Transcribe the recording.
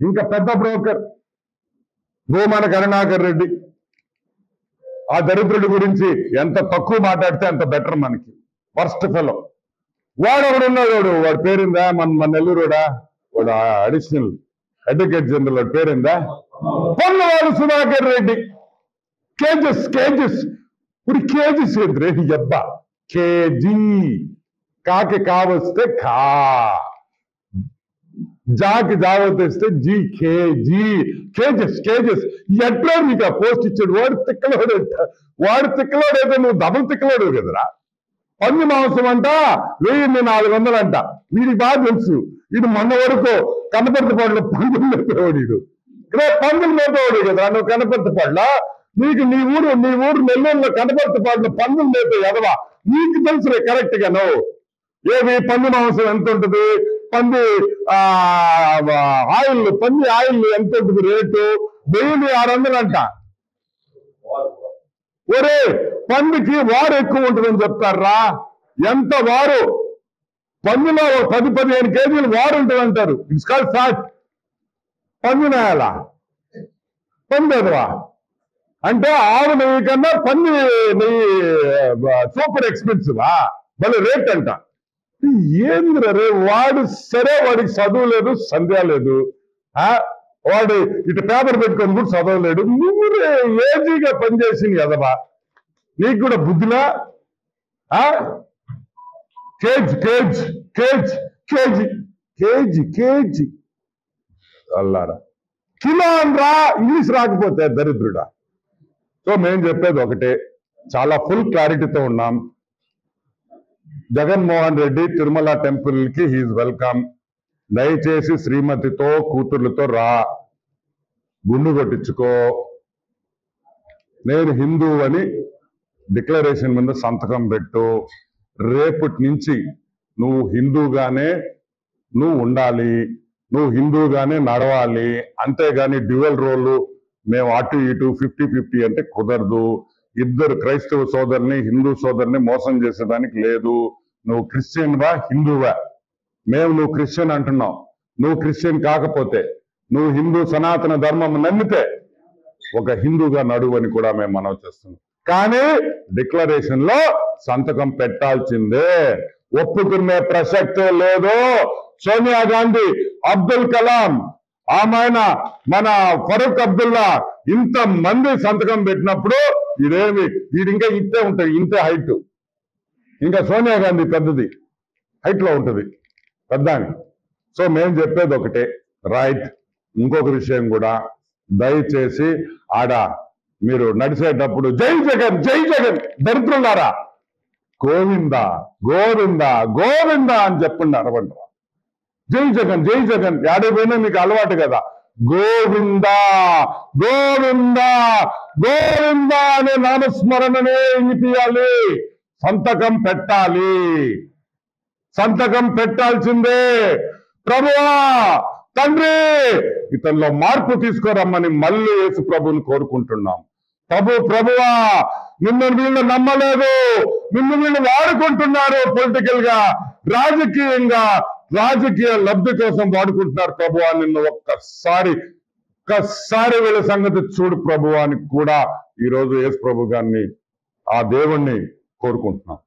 ఇంకా పెద్ద బ్రోకర్ భూమన కరుణాకర్ రెడ్డి. ఆ దరిద్రుడి గురించి ఎంత తక్కువ మాట్లాడితే అంత బెటర్ మనకి. ఫస్ట్ ఫెలో వాడు ఒకడున్నాడు, వాడి పేరిందా, మన నెల్లూరుడా, వాడు అడిషనల్ అడ్వకేట్ జనరల్, వాడి పేరిందా, పొన్నవాడు సుధాకర్ రెడ్డి. కేజెస్ ఇప్పుడు కేజీస్ ఎదురే ఎబ్బా, కేజీ కాకి కావస్తే కా, జాకి జావతేస్తే జీ, కేజీ, కేజెస్. ఎట్లా నీకు ఆ పోస్ట్ ఇచ్చాడు? వాడు తిక్కలోడైతే నువ్వు డబుల్ తిక్కలోడు కదరా. పంది మాంసం అంట 1400 అంట. వీడికి బాగా తెలుసు. వీడు మొన్న వరకు కనపర్తిపాడులో పందులు మేపేవాడు. వీడు పందులు మేపేవాడు కదరా నువ్వు కనపర్తిపాడులో. నీకు నీ ఊరు నెల్లూరులో కనపర్తిపాడులో పందులు మేపే ఎదవా, నీకు తెలుసులే కరెక్ట్ గా. నువ్వు ఏది పంది మాంసం ఎంత ఉంటుంది, పంది ఆయిల్ ఎంత ఉంటుంది రేటు? 1600 అంట. ఒరే పందికి వారు ఎక్కువ ఉంటుందని చెప్తారా? ఎంత వారు? పందిలో 10-15 కేజీలు వారు ఉంటుంది అంటారు. It's called fat. పంది నేయాలా? పంది ఎదవా అంటే ఆవు నెయ్యి కన్నా పంది నెయ్యి సూపర్ ఎక్స్పెన్సివా, భలే రేట్ అంట. ఏంద్రే వాడు? సరే వాడికి చదువు లేదు, సంధ్య లేదు, వాడు ఇటు పేపర్ పెట్టుకొని కూడా చదవలేడు. నువ్వు ఏజీగా పనిచేసింది కదవా, నీకు కూడా బుద్ధిలా? కేజీ అల్లారా, కిలో అనరా, ఇంగ్లీష్ రాకపోతే దరిద్రుడా. సో మేము చెప్పేది ఒకటే, చాలా ఫుల్ క్లారిటీతో ఉన్నాం. జగన్మోహన్ రెడ్డి తిరుమల టెంపుల్ కి హీఈస్ వెల్కమ్. దయచేసి శ్రీమతితో కూతుర్లతో రా, గుండు కొట్టించుకో. నేను హిందూ అని డిక్లరేషన్ మీద సంతకం పెట్టు. రేపటి నుంచి నువ్వు హిందూగానే నువ్వు ఉండాలి, నువ్వు హిందూగానే నడవాలి. అంతేగాని డ్యూయల్ రోల్ మేము అటు ఇటు 50-50 అంటే కుదరదు. ఇద్దరు క్రైస్తవ సోదరుని హిందూ సోదరుని మోసం చేసేదానికి లేదు. నువ్వు క్రిస్టియన్ వా, హిందూవా? మేము నువ్వు క్రిస్టియన్ అంటున్నావు. నువ్వు క్రిస్టియన్ కాకపోతే, నువ్వు హిందూ సనాతన ధర్మం నమ్మితే ఒక హిందూగా నడువు అని కూడా మేము మనవి చేస్తున్నాం. కానీ డిక్లరేషన్ లో సంతకం పెట్టాల్సిందే, ఒప్పుకునే ప్రసక్తే లేదు. సోనియా గాంధీ, అబ్దుల్ కలాం, ఆమెన మన ఫరూక్ అబ్దుల్లా ఇంత మంది సంతకం పెట్టినప్పుడు వీడింకా ఇంతే ఉంటుంది, ఇంతే హైట్. ఇంకా సోనియా గాంధీ పెద్దది, హైట్ లో ఉంటుంది పెద్దాన్ని. సో మేము చెప్పేది ఒకటే, రైట్. ఇంకొక విషయం కూడా, దయచేసి ఆడ మీరు నడిచేటప్పుడు జై జగన్ దరిద్రులారా, గోవిందా అని చెప్పండి, అరవంటారా. జై జగన్ యాడైపోయినా మీకు అలవాటు కదా. గోవిందా అనే నామస్మరణనే వినిపించాలి. సంతకం పెట్టాల్సిందే. ప్రభువా తండ్రి, ఇతనిలో మార్పు తీసుకురమ్మని మళ్ళీ యేసు ప్రభుని కోరుకుంటున్నాం. ప్రభువా నిన్ను వీళ్ళు నమ్మలేదు, నిన్ను వీళ్ళు వాడుకుంటున్నారు. పొలిటికల్ గా, రాజకీయ లబ్ధి కోసం వాడుకుంటున్నారు. ప్రభువా నిన్ను ఒక్కసారి వీళ్ళ సంగతి చూడు ప్రభువా అని కూడా ఈరోజు యేసు ప్రభు గారిని, ఆ దేవుణ్ణి కోరుకుంటున్నాం.